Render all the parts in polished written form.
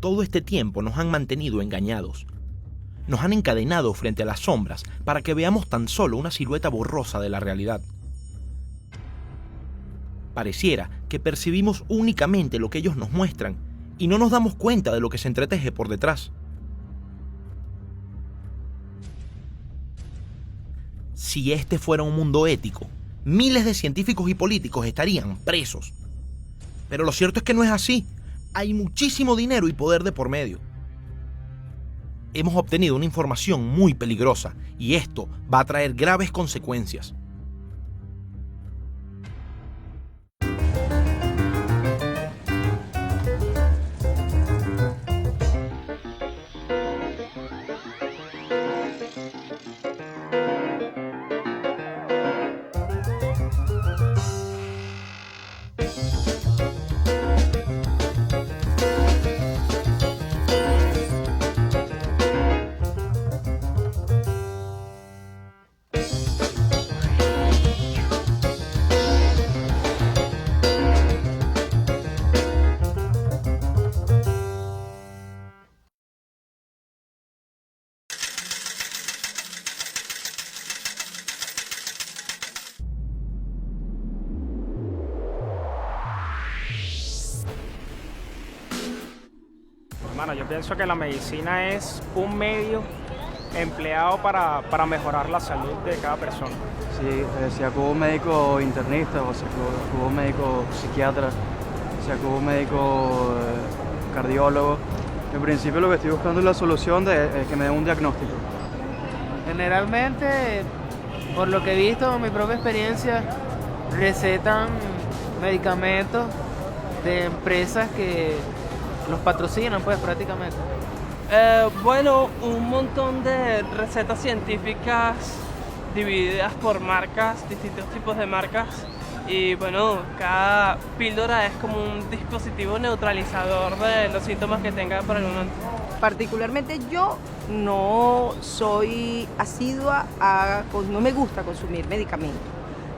todo este tiempo nos han mantenido engañados. Nos han encadenado frente a las sombras para que veamos tan solo una silueta borrosa de la realidad. Pareciera que percibimos únicamente lo que ellos nos muestran y no nos damos cuenta de lo que se entreteje por detrás. Si este fuera un mundo ético, miles de científicos y políticos estarían presos. Pero lo cierto es que no es así. Hay muchísimo dinero y poder de por medio. Hemos obtenido una información muy peligrosa y esto va a traer graves consecuencias. Bueno, yo pienso que la medicina es un medio empleado para mejorar la salud de cada persona. Sí, si acudo a un médico internista o si acudo a un médico psiquiatra, si acudo a un médico cardiólogo, en principio lo que estoy buscando es la solución de que me den un diagnóstico. Generalmente, por lo que he visto en mi propia experiencia, recetan medicamentos de empresas que los patrocinan, pues, prácticamente. Bueno, un montón de recetas científicas divididas por marcas, distintos tipos de marcas. Y bueno, cada píldora es como un dispositivo neutralizador de los síntomas que tenga por el momento. Particularmente yo no soy asidua no me gusta consumir medicamentos,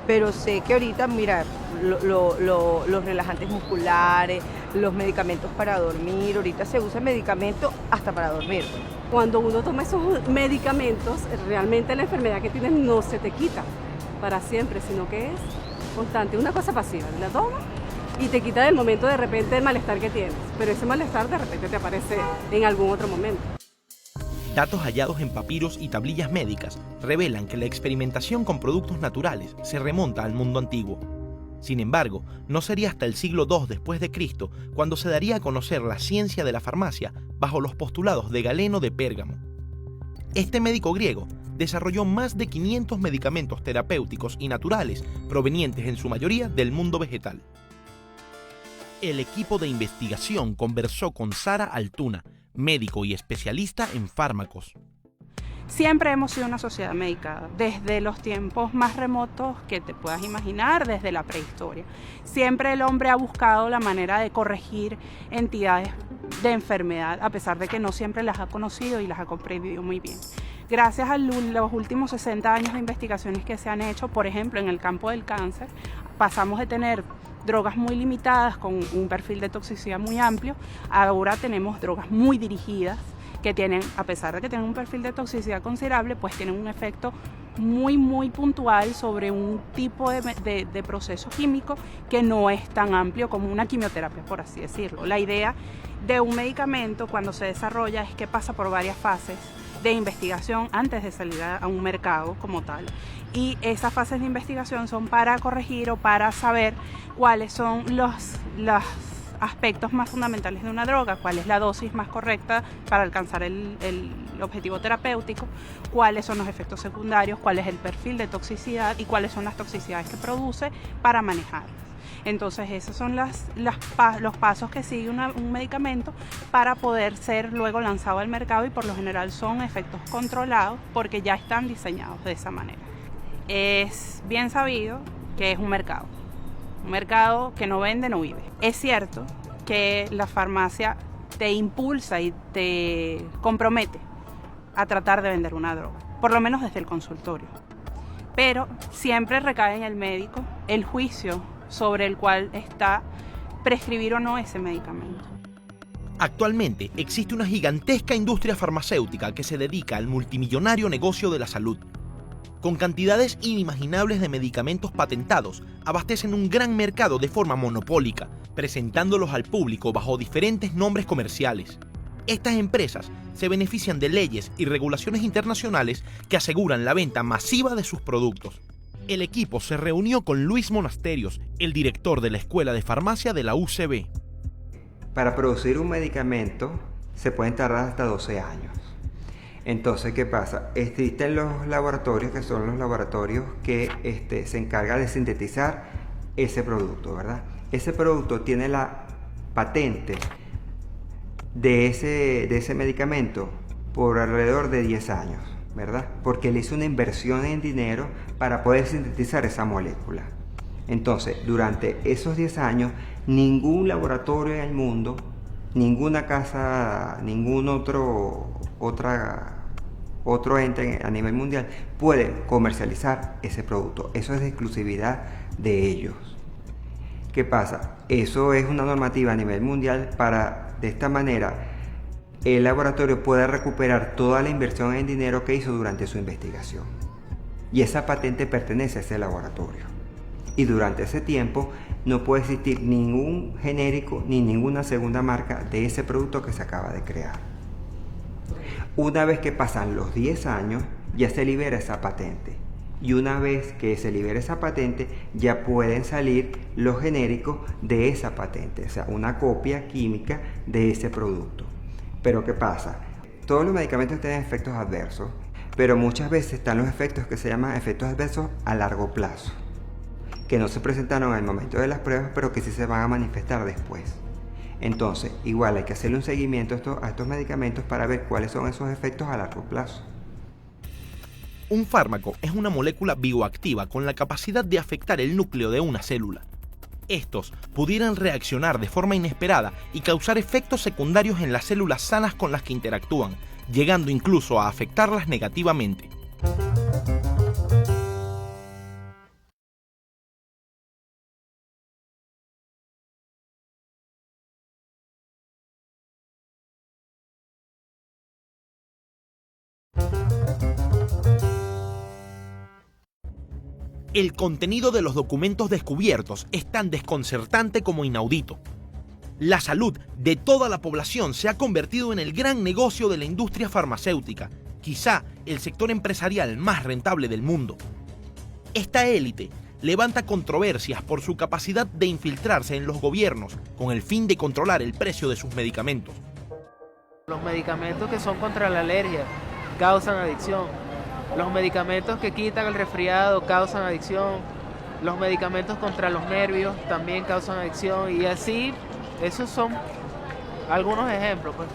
pero sé que ahorita, mira, los relajantes musculares, los medicamentos para dormir, ahorita se usan medicamentos hasta para dormir. Cuando uno toma esos medicamentos, realmente la enfermedad que tienes no se te quita para siempre, sino que es constante, una cosa pasiva, la tomas y te quita del momento de repente el malestar que tienes, pero ese malestar de repente te aparece en algún otro momento. Datos hallados en papiros y tablillas médicas revelan que la experimentación con productos naturales se remonta al mundo antiguo. Sin embargo, no sería hasta el siglo II después de Cristo cuando se daría a conocer la ciencia de la farmacia bajo los postulados de Galeno de Pérgamo. Este médico griego desarrolló más de 500 medicamentos terapéuticos y naturales provenientes en su mayoría del mundo vegetal. El equipo de investigación conversó con Sara Altuna, médico y especialista en fármacos. Siempre hemos sido una sociedad medicada, desde los tiempos más remotos que te puedas imaginar, desde la prehistoria. Siempre el hombre ha buscado la manera de corregir entidades de enfermedad, a pesar de que no siempre las ha conocido y las ha comprendido muy bien. Gracias a los últimos 60 años de investigaciones que se han hecho, por ejemplo, en el campo del cáncer, pasamos de tener drogas muy limitadas con un perfil de toxicidad muy amplio, ahora tenemos drogas muy dirigidas, que tienen, a pesar de que tienen un perfil de toxicidad considerable, pues tienen un efecto muy puntual sobre un tipo de proceso químico que no es tan amplio como una quimioterapia, por así decirlo. La idea de un medicamento cuando se desarrolla es que pasa por varias fases de investigación antes de salir a un mercado como tal. Y esas fases de investigación son para corregir o para saber cuáles son los aspectos más fundamentales de una droga, cuál es la dosis más correcta para alcanzar el objetivo terapéutico, cuáles son los efectos secundarios, cuál es el perfil de toxicidad y cuáles son las toxicidades que produce para manejarlas. Entonces esos son los pasos que sigue un medicamento para poder ser luego lanzado al mercado y por lo general son efectos controlados porque ya están diseñados de esa manera. Es bien sabido que es un mercado que no vende, no vive. Es cierto que la farmacia te impulsa y te compromete a tratar de vender una droga, por lo menos desde el consultorio. Pero siempre recae en el médico el juicio sobre el cual está prescribir o no ese medicamento. Actualmente existe una gigantesca industria farmacéutica que se dedica al multimillonario negocio de la salud. Con cantidades inimaginables de medicamentos patentados, abastecen un gran mercado de forma monopólica, presentándolos al público bajo diferentes nombres comerciales. Estas empresas se benefician de leyes y regulaciones internacionales que aseguran la venta masiva de sus productos. El equipo se reunió con Luis Monasterios, el director de la Escuela de Farmacia de la UCB. Para producir un medicamento se pueden tardar hasta 12 años. Entonces, ¿qué pasa? Existen los laboratorios, que son los laboratorios que se encargan de sintetizar ese producto, ¿verdad? Ese producto tiene la patente de ese medicamento por alrededor de 10 años, ¿verdad? Porque él hizo una inversión en dinero para poder sintetizar esa molécula. Entonces, durante esos 10 años, ningún laboratorio en el mundo, ninguna casa, ningún otro ente a nivel mundial puede comercializar ese producto. Eso es de exclusividad de ellos. ¿Qué pasa? Eso es una normativa a nivel mundial para, de esta manera, el laboratorio pueda recuperar toda la inversión en dinero que hizo durante su investigación. Y esa patente pertenece a ese laboratorio. Y durante ese tiempo no puede existir ningún genérico ni ninguna segunda marca de ese producto que se acaba de crear. Una vez que pasan los 10 años, ya se libera esa patente. Y una vez que se libera esa patente, ya pueden salir los genéricos de esa patente, o sea, una copia química de ese producto. Pero ¿qué pasa? Todos los medicamentos tienen efectos adversos, pero muchas veces están los efectos que se llaman efectos adversos a largo plazo, que no se presentaron al momento de las pruebas, pero que sí se van a manifestar después. Entonces, igual hay que hacerle un seguimiento a estos medicamentos para ver cuáles son esos efectos a largo plazo. Un fármaco es una molécula bioactiva con la capacidad de afectar el núcleo de una célula. Estos pudieran reaccionar de forma inesperada y causar efectos secundarios en las células sanas con las que interactúan, llegando incluso a afectarlas negativamente. El contenido de los documentos descubiertos es tan desconcertante como inaudito. La salud de toda la población se ha convertido en el gran negocio de la industria farmacéutica, quizá el sector empresarial más rentable del mundo. Esta élite levanta controversias por su capacidad de infiltrarse en los gobiernos con el fin de controlar el precio de sus medicamentos. Los medicamentos que son contra la alergia causan adicción. Los medicamentos que quitan el resfriado causan adicción. Los medicamentos contra los nervios también causan adicción. Y así, esos son algunos ejemplos, pues.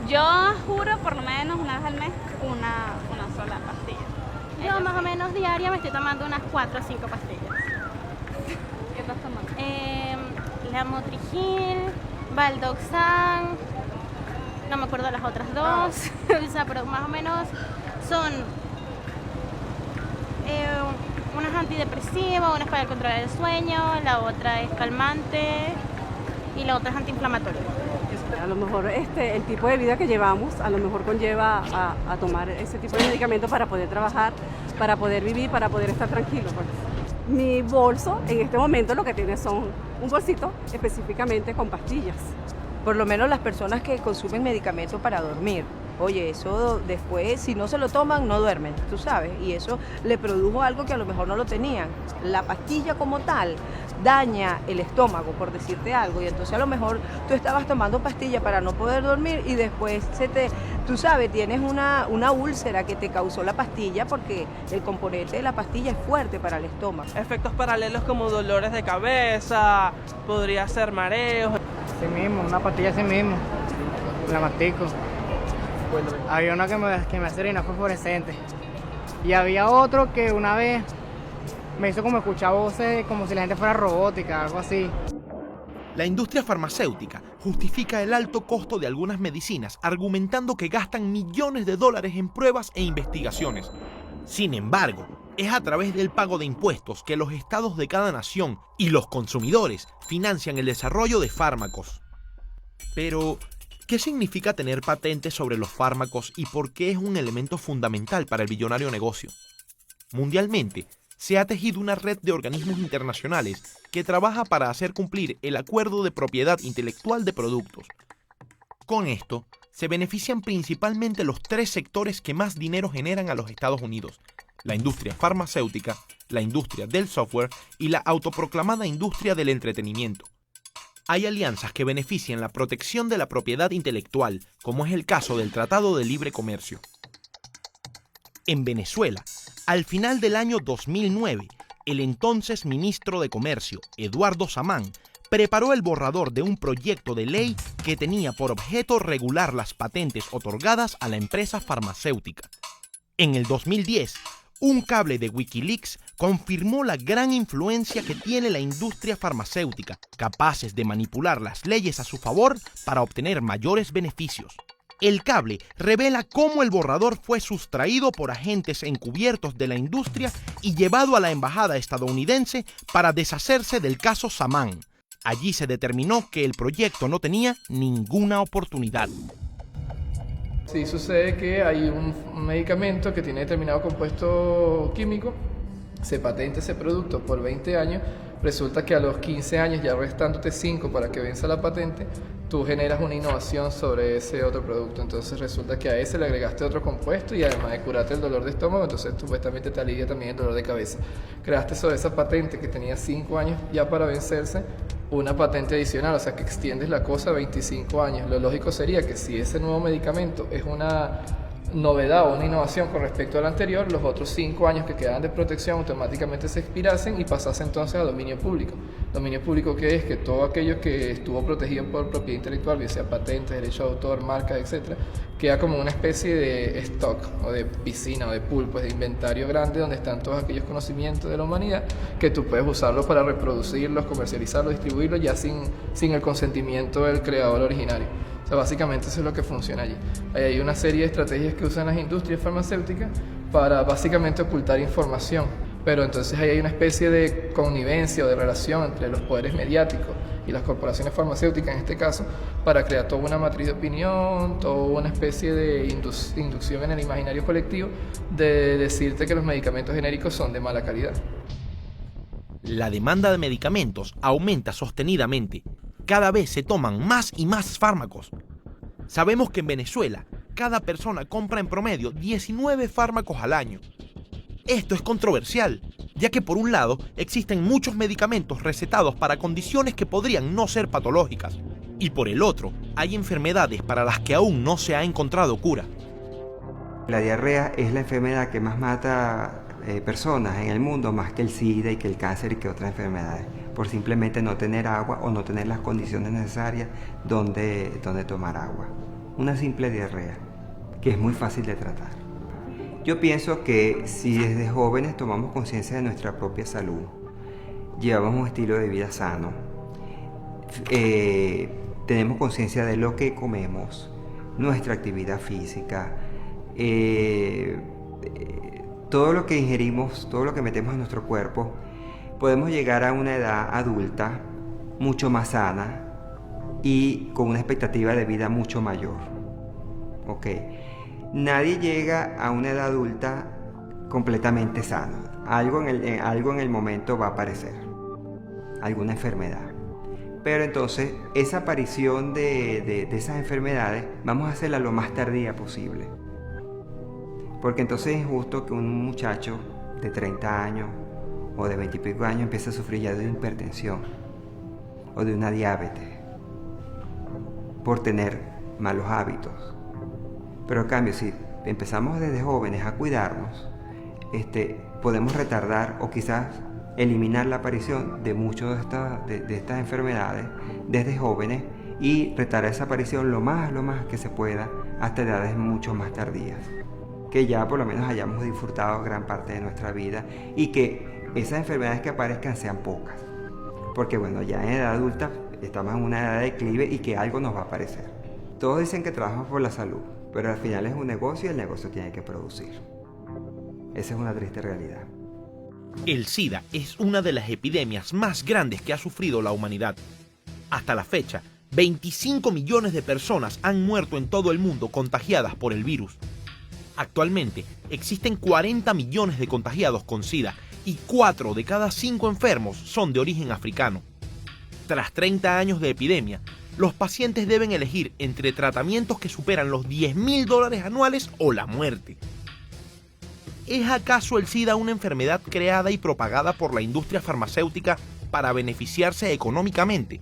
Yo juro por lo menos una vez al mes una sola pastilla. Yo más o menos diaria me estoy tomando unas 4 o 5 pastillas. ¿Qué estás tomando? Lamotrigil, Valdoxan, no me acuerdo las otras dos. O sea, pero más o menos son una es antidepresiva, una es para el control del sueño, la otra es calmante y la otra es antiinflamatoria. A lo mejor el tipo de vida que llevamos a lo mejor conlleva a tomar ese tipo de medicamentos para poder trabajar, para poder vivir, para poder estar tranquilo. Pues. Mi bolso en este momento lo que tiene son un bolsito específicamente con pastillas. Por lo menos las personas que consumen medicamentos para dormir. Oye, eso después, si no se lo toman, no duermen, tú sabes, y eso le produjo algo que a lo mejor no lo tenían. La pastilla como tal daña el estómago, por decirte algo, y entonces a lo mejor tú estabas tomando pastilla para no poder dormir y después tú sabes, tienes una úlcera que te causó la pastilla porque el componente de la pastilla es fuerte para el estómago. Efectos paralelos como dolores de cabeza, podría ser mareos. Sí mismo, una pastilla así mismo, la mastico. Había una que me hace orina fosforescente y había otro que una vez me hizo como escuchar voces como si la gente fuera robótica, algo así. La industria farmacéutica justifica el alto costo de algunas medicinas argumentando que gastan millones de dólares en pruebas e investigaciones. Sin embargo, es a través del pago de impuestos que los estados de cada nación y los consumidores financian el desarrollo de fármacos. Pero, ¿qué ¿Qué significa tener patentes sobre los fármacos y por qué es un elemento fundamental para el billonario negocio? Mundialmente, se ha tejido una red de organismos internacionales que trabaja para hacer cumplir el acuerdo de propiedad intelectual de productos. Con esto, se benefician principalmente los tres sectores que más dinero generan a los Estados Unidos: la industria farmacéutica, la industria del software y la autoproclamada industria del entretenimiento. Hay alianzas que benefician la protección de la propiedad intelectual, como es el caso del Tratado de Libre Comercio. En Venezuela, al final del año 2009, el entonces ministro de Comercio, Eduardo Samán, preparó el borrador de un proyecto de ley que tenía por objeto regular las patentes otorgadas a la empresa farmacéutica. En el 2010, un cable de Wikileaks confirmó la gran influencia que tiene la industria farmacéutica, capaces de manipular las leyes a su favor para obtener mayores beneficios. El cable revela cómo el borrador fue sustraído por agentes encubiertos de la industria y llevado a la embajada estadounidense para deshacerse del caso Samán. Allí se determinó que el proyecto no tenía ninguna oportunidad. Sí, sucede que hay un medicamento que tiene determinado compuesto químico, se patenta ese producto por 20 años, resulta que a los 15 años, ya restándote 5 para que venza la patente, tú generas una innovación sobre ese otro producto. Entonces resulta que a ese le agregaste otro compuesto y además de curarte el dolor de estómago, entonces supuestamente te alivia también el dolor de cabeza. Creaste sobre esa patente que tenía 5 años ya para vencerse, una patente adicional, o sea que extiendes la cosa a 25 años. Lo lógico sería que si ese nuevo medicamento es una novedad o una innovación con respecto al anterior, los otros 5 años que quedaban de protección automáticamente se expirasen y pasase entonces a dominio público. Dominio público, que es que todo aquello que estuvo protegido por propiedad intelectual, bien sea patentes, derecho de autor, marcas, etc., queda como una especie de stock o de piscina o de pool, pues de inventario grande donde están todos aquellos conocimientos de la humanidad que tú puedes usarlos para reproducirlos, comercializarlos, distribuirlos ya sin el consentimiento del creador originario. O sea, básicamente eso es lo que funciona allí. Hay una serie de estrategias que usan las industrias farmacéuticas para básicamente ocultar información, pero entonces ahí hay una especie de connivencia o de relación entre los poderes mediáticos y las corporaciones farmacéuticas en este caso, para crear toda una matriz de opinión, toda una especie de inducción en el imaginario colectivo de decirte que los medicamentos genéricos son de mala calidad. La demanda de medicamentos aumenta sostenidamente. Cada vez se toman más y más fármacos. Sabemos que en Venezuela, cada persona compra en promedio 19 fármacos al año. Esto es controversial, ya que por un lado existen muchos medicamentos recetados para condiciones que podrían no ser patológicas, y por el otro hay enfermedades para las que aún no se ha encontrado cura. La diarrea es la enfermedad que más mata personas en el mundo, más que el SIDA y que el cáncer y que otras enfermedades, por simplemente no tener agua o no tener las condiciones necesarias donde tomar agua. Una simple diarrea, que es muy fácil de tratar. Yo pienso que si desde jóvenes tomamos conciencia de nuestra propia salud, llevamos un estilo de vida sano, tenemos conciencia de lo que comemos, nuestra actividad física, todo lo que ingerimos, todo lo que metemos en nuestro cuerpo, podemos llegar a una edad adulta mucho más sana y con una expectativa de vida mucho mayor. Nadie llega a una edad adulta completamente sano. Algo en el momento va a aparecer, alguna enfermedad. Pero entonces esa aparición de esas enfermedades vamos a hacerla lo más tardía posible. Porque entonces es injusto que un muchacho de 30 años o de 20 y pico años empiece a sufrir ya de hipertensión o de una diabetes por tener malos hábitos. Pero en cambio, si empezamos desde jóvenes a cuidarnos, podemos retardar o quizás eliminar la aparición de muchas de estas enfermedades desde jóvenes y retardar esa aparición lo más que se pueda hasta edades mucho más tardías, que ya por lo menos hayamos disfrutado gran parte de nuestra vida y que esas enfermedades que aparezcan sean pocas, porque bueno, ya en edad adulta estamos en una edad de declive y que algo nos va a aparecer. Todos dicen que trabajamos por la salud, pero al final es un negocio y el negocio tiene que producir. Esa es una triste realidad. El SIDA es una de las epidemias más grandes que ha sufrido la humanidad. Hasta la fecha, 25 millones de personas han muerto en todo el mundo contagiadas por el virus. Actualmente existen 40 millones de contagiados con SIDA y 4 de cada 5 enfermos son de origen africano. Tras 30 años de epidemia, los pacientes deben elegir entre tratamientos que superan los $10.000 anuales o la muerte. ¿Es acaso el SIDA una enfermedad creada y propagada por la industria farmacéutica para beneficiarse económicamente?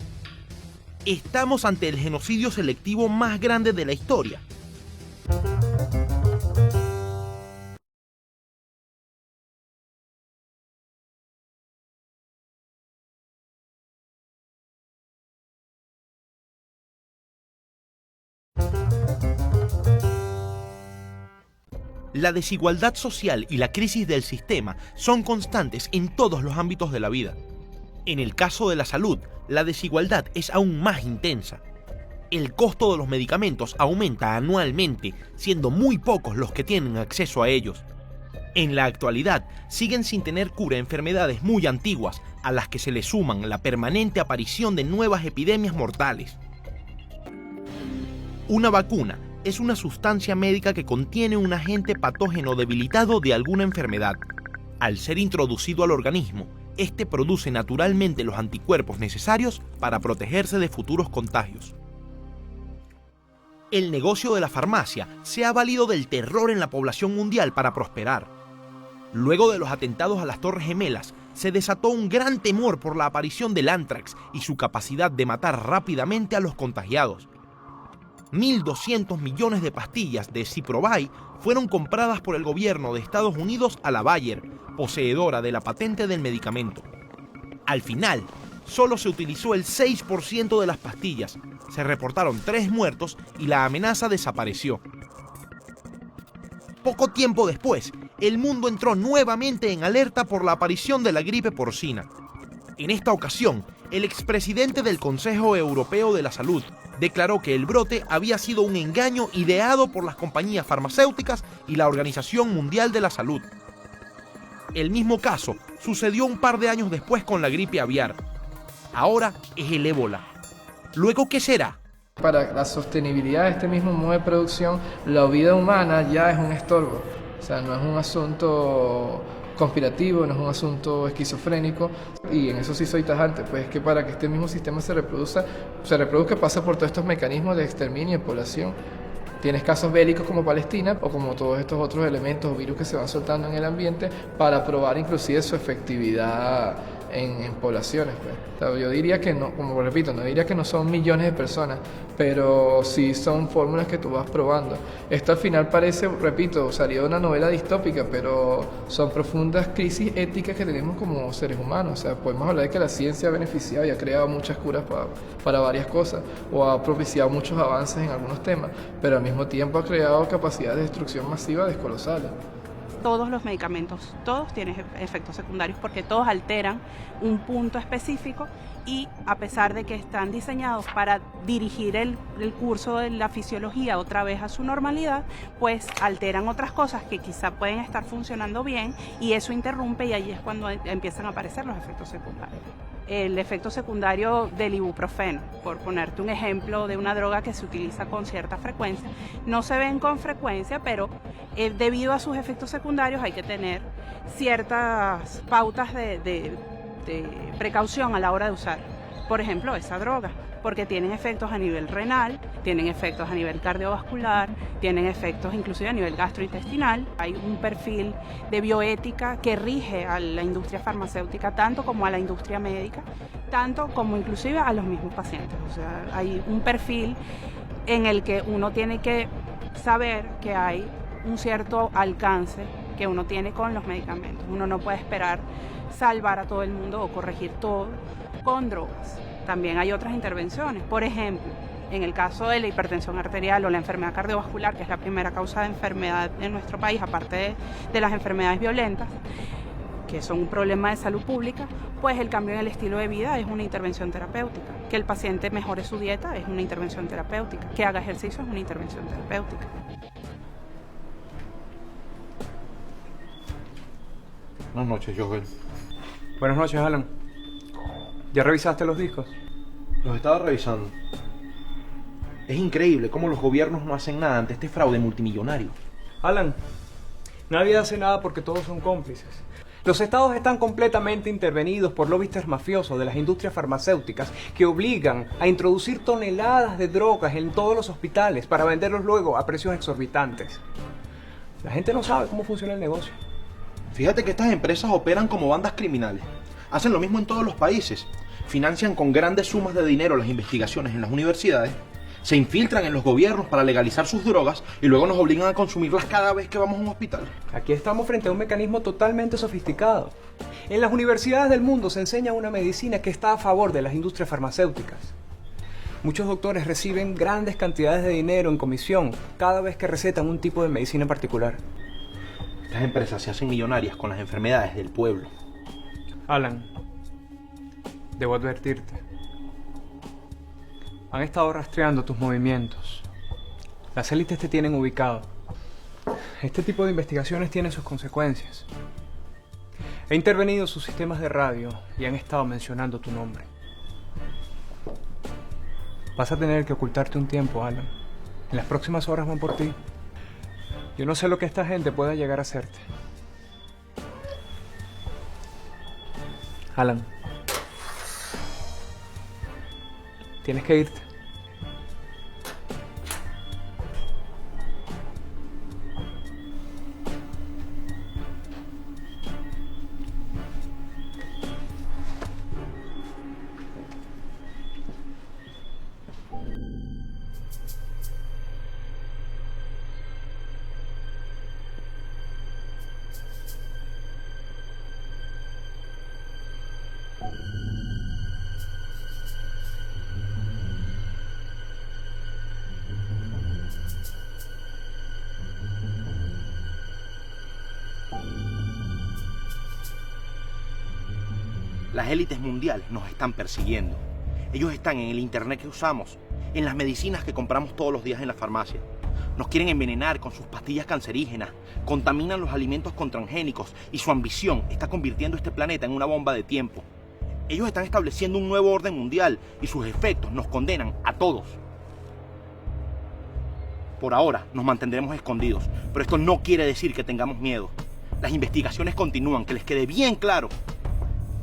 ¿Estamos ante el genocidio selectivo más grande de la historia? La desigualdad social y la crisis del sistema son constantes en todos los ámbitos de la vida. En el caso de la salud, la desigualdad es aún más intensa. El costo de los medicamentos aumenta anualmente, siendo muy pocos los que tienen acceso a ellos. En la actualidad, siguen sin tener cura enfermedades muy antiguas, a las que se le suman la permanente aparición de nuevas epidemias mortales. Una vacuna es una sustancia médica que contiene un agente patógeno debilitado de alguna enfermedad. Al ser introducido al organismo, este produce naturalmente los anticuerpos necesarios para protegerse de futuros contagios. El negocio de la farmacia se ha valido del terror en la población mundial para prosperar. Luego de los atentados a las Torres Gemelas, se desató un gran temor por la aparición del ántrax y su capacidad de matar rápidamente a los contagiados. 1.200 millones de pastillas de Ciprovay fueron compradas por el gobierno de Estados Unidos a la Bayer, poseedora de la patente del medicamento. Al final, solo se utilizó el 6% de las pastillas, se reportaron 3 muertos y la amenaza desapareció. Poco tiempo después, el mundo entró nuevamente en alerta por la aparición de la gripe porcina. En esta ocasión, el expresidente del Consejo Europeo de la Salud declaró que el brote había sido un engaño ideado por las compañías farmacéuticas y la Organización Mundial de la Salud. El mismo caso sucedió un par de años después con la gripe aviar. Ahora es el ébola. ¿Luego qué será? Para la sostenibilidad de este mismo modo de producción, la vida humana ya es un estorbo. O sea, no es un asunto conspirativo, no es un asunto esquizofrénico, y en eso sí soy tajante, pues es que para que este mismo sistema se reproduzca pasa por todos estos mecanismos de exterminio y población. Tienes casos bélicos como Palestina o como todos estos otros elementos o virus que se van soltando en el ambiente para probar inclusive su efectividad en poblaciones, pues. O sea, yo diría que no, como repito, no diría que no son millones de personas, pero sí son fórmulas que tú vas probando. Esto al final parece, repito, salió de una novela distópica, pero son profundas crisis éticas que tenemos como seres humanos. O sea, podemos hablar de que la ciencia ha beneficiado y ha creado muchas curas para varias cosas, o ha propiciado muchos avances en algunos temas, pero al mismo tiempo ha creado capacidades de destrucción masiva descolosales. Todos los medicamentos, todos tienen efectos secundarios porque todos alteran un punto específico y a pesar de que están diseñados para dirigir el curso de la fisiología otra vez a su normalidad, pues alteran otras cosas que quizá pueden estar funcionando bien y eso interrumpe y ahí es cuando empiezan a aparecer los efectos secundarios. El efecto secundario del ibuprofeno, por ponerte un ejemplo de una droga que se utiliza con cierta frecuencia, no se ven con frecuencia, pero debido a sus efectos secundarios hay que tener ciertas pautas de precaución a la hora de usar, por ejemplo, esa droga, porque tienen efectos a nivel renal, tienen efectos a nivel cardiovascular, tienen efectos inclusive a nivel gastrointestinal. Hay un perfil de bioética que rige a la industria farmacéutica, tanto como a la industria médica, tanto como inclusive a los mismos pacientes. O sea, hay un perfil en el que uno tiene que saber que hay un cierto alcance que uno tiene con los medicamentos. Uno no puede esperar salvar a todo el mundo o corregir todo con drogas. También hay otras intervenciones, por ejemplo, en el caso de la hipertensión arterial o la enfermedad cardiovascular, que es la primera causa de enfermedad en nuestro país, aparte de las enfermedades violentas, que son un problema de salud pública, pues el cambio en el estilo de vida es una intervención terapéutica. Que el paciente mejore su dieta es una intervención terapéutica. Que haga ejercicio es una intervención terapéutica. Buenas noches, Joel. Buenas noches, Alan. ¿Ya revisaste los discos? Los estaba revisando. Es increíble cómo los gobiernos no hacen nada ante este fraude multimillonario. Alan, nadie hace nada porque todos son cómplices. Los estados están completamente intervenidos por lobistas mafiosos de las industrias farmacéuticas que obligan a introducir toneladas de drogas en todos los hospitales para venderlos luego a precios exorbitantes. La gente no sabe cómo funciona el negocio. Fíjate que estas empresas operan como bandas criminales. Hacen lo mismo en todos los países. Financian con grandes sumas de dinero las investigaciones en las universidades, se infiltran en los gobiernos para legalizar sus drogas y luego nos obligan a consumirlas cada vez que vamos a un hospital. Aquí estamos frente a un mecanismo totalmente sofisticado. En las universidades del mundo se enseña una medicina que está a favor de las industrias farmacéuticas. Muchos doctores reciben grandes cantidades de dinero en comisión cada vez que recetan un tipo de medicina en particular. Estas empresas se hacen millonarias con las enfermedades del pueblo. Alan, debo advertirte. Han estado rastreando tus movimientos. Las élites te tienen ubicado. Este tipo de investigaciones tiene sus consecuencias. He intervenido en sus sistemas de radio y han estado mencionando tu nombre. Vas a tener que ocultarte un tiempo, Alan. En las próximas horas van por ti. Yo no sé lo que esta gente pueda llegar a hacerte. Alan. Tienes que irte. Las élites mundiales nos están persiguiendo. Ellos están en el internet que usamos, en las medicinas que compramos todos los días en la farmacia. Nos quieren envenenar con sus pastillas cancerígenas, contaminan los alimentos con transgénicos y su ambición está convirtiendo este planeta en una bomba de tiempo. Ellos están estableciendo un nuevo orden mundial y sus efectos nos condenan a todos. Por ahora nos mantendremos escondidos, pero esto no quiere decir que tengamos miedo. Las investigaciones continúan, que les quede bien claro.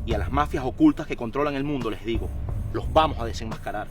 Y a las mafias ocultas que controlan el mundo les digo, los vamos a desenmascarar.